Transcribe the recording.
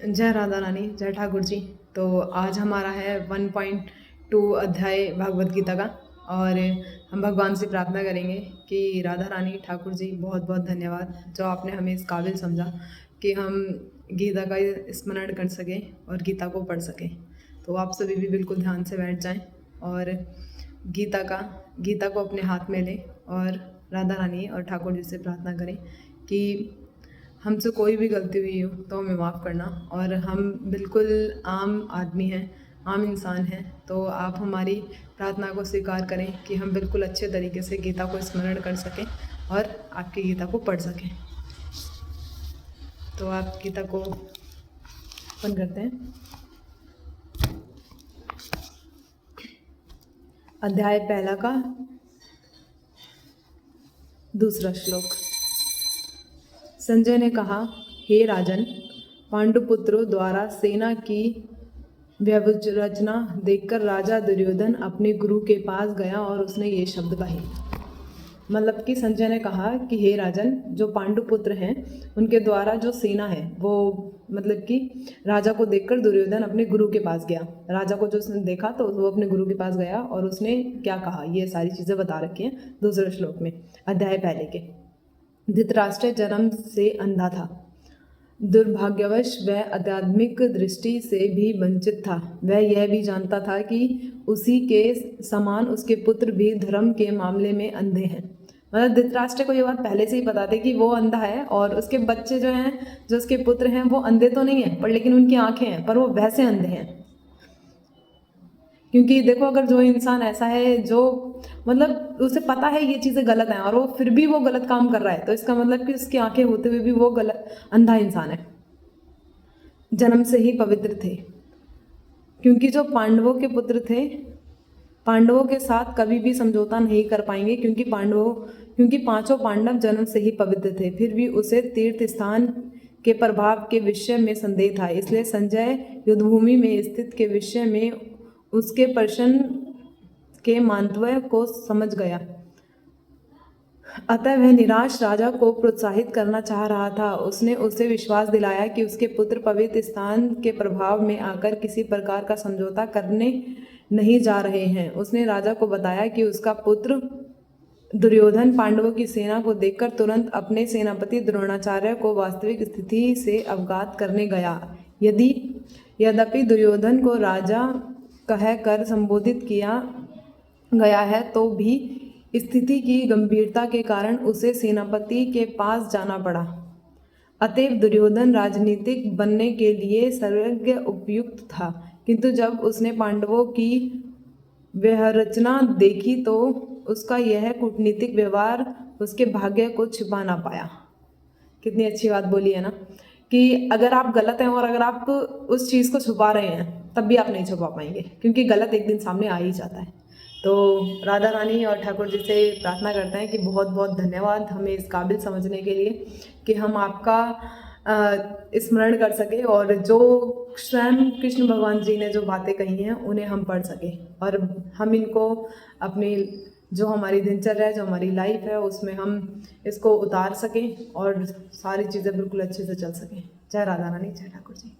जय राधा रानी, जय ठाकुर जी। तो आज हमारा है 1.2 अध्याय भागवत गीता का, और हम भगवान से प्रार्थना करेंगे कि राधा रानी ठाकुर जी बहुत बहुत धन्यवाद जो आपने हमें इस काबिल समझा कि हम गीता का स्मरण कर सकें और गीता को पढ़ सकें। तो आप सभी भी बिल्कुल ध्यान से बैठ जाएं और गीता को अपने हाथ में लें और राधा रानी और ठाकुर जी से प्रार्थना करें कि हमसे कोई भी गलती हुई हो तो हमें माफ़ करना। और हम बिल्कुल आम आदमी हैं, आम इंसान हैं, तो आप हमारी प्रार्थना को स्वीकार करें कि हम बिल्कुल अच्छे तरीके से गीता को स्मरण कर सकें और आपकी गीता को पढ़ सकें। तो आप गीता को ओपन करते हैं। अध्याय पहला का दूसरा श्लोक। संजय ने कहा, हे राजन, पांडुपुत्रों द्वारा सेना की व्यवरचना देखकर राजा दुर्योधन अपने गुरु के पास गया और उसने ये शब्द कहे। मतलब कि संजय ने कहा कि हे राजन, जो पांडुपुत्र हैं उनके द्वारा जो सेना है वो मतलब कि राजा को देखकर दुर्योधन अपने गुरु के पास गया। राजा को जो उसने देखा तो वो अपने गुरु के पास गया और उसने क्या कहा, ये सारी चीज़ें बता रखी हैं दूसरे श्लोक में, अध्याय पहले के। धृतराष्ट्र जन्म से अंधा था, दुर्भाग्यवश वह आध्यात्मिक दृष्टि से भी वंचित था। वह यह भी जानता था कि उसी के समान उसके पुत्र भी धर्म के मामले में अंधे हैं। मतलब धृतराष्ट्र को ये बात पहले से ही पता थी कि वो अंधा है और उसके बच्चे जो हैं, जो उसके पुत्र हैं, वो अंधे तो नहीं हैं पर लेकिन उनकी आंखें हैं, पर वो वैसे अंधे हैं। क्योंकि देखो, अगर जो इंसान ऐसा है जो मतलब उसे पता है ये चीज़ें गलत हैं और वो फिर भी वो गलत काम कर रहा है, तो इसका मतलब कि उसकी आंखें होते हुए भी वो गलत अंधा इंसान है। जन्म से ही पवित्र थे, क्योंकि जो पांडवों के पुत्र थे, पांडवों के साथ कभी भी समझौता नहीं कर पाएंगे, क्योंकि पांचों पांडव जन्म से ही पवित्र थे। फिर भी उसे तीर्थ स्थान के प्रभाव के विषय में संदेह था, इसलिए संजय युद्धभूमि में स्थित के विषय में उसके प्रश्न के मांतव्य को समझ गया। अतः वह निराश राजा को प्रोत्साहित करना चाह रहा था। उसने उसे विश्वास दिलाया कि उसके पुत्र पवित्र स्थान के प्रभाव में आकर किसी प्रकार का समझौता करने नहीं जा रहे हैं। उसने राजा को बताया कि उसका पुत्र दुर्योधन पांडवों की सेना को देखकर तुरंत अपने सेनापति द्रोणाचार्य को वास्तविक स्थिति से अवगत करने गया। यद्यपि दुर्योधन को राजा कहकर संबोधित किया गया है तो भी स्थिति की गंभीरता के कारण उसे सेनापति के पास जाना पड़ा। अतएव दुर्योधन राजनीतिक बनने के लिए सर्वज्ञ उपयुक्त था, किंतु जब उसने पांडवों की व्यवरचना देखी तो उसका यह कूटनीतिक व्यवहार उसके भाग्य को छिपा ना पाया। कितनी अच्छी बात बोली है ना, कि अगर आप गलत हैं और अगर आप उस चीज़ को छुपा रहे हैं तब भी आप नहीं छुपा पाएंगे, क्योंकि गलत एक दिन सामने आ ही जाता है। तो राधा रानी और ठाकुर जी से प्रार्थना करते हैं कि बहुत बहुत धन्यवाद हमें इस काबिल समझने के लिए कि हम आपका स्मरण कर सके और जो स्वयं कृष्ण भगवान जी ने जो बातें कही हैं उन्हें हम पढ़ सकें और हम इनको अपनी जो हमारी दिनचर्या है, जो हमारी लाइफ है, उसमें हम इसको उतार सकें और सारी चीज़ें बिल्कुल अच्छे से चल सकें। जय राधा रानी, जय ठाकुर जी।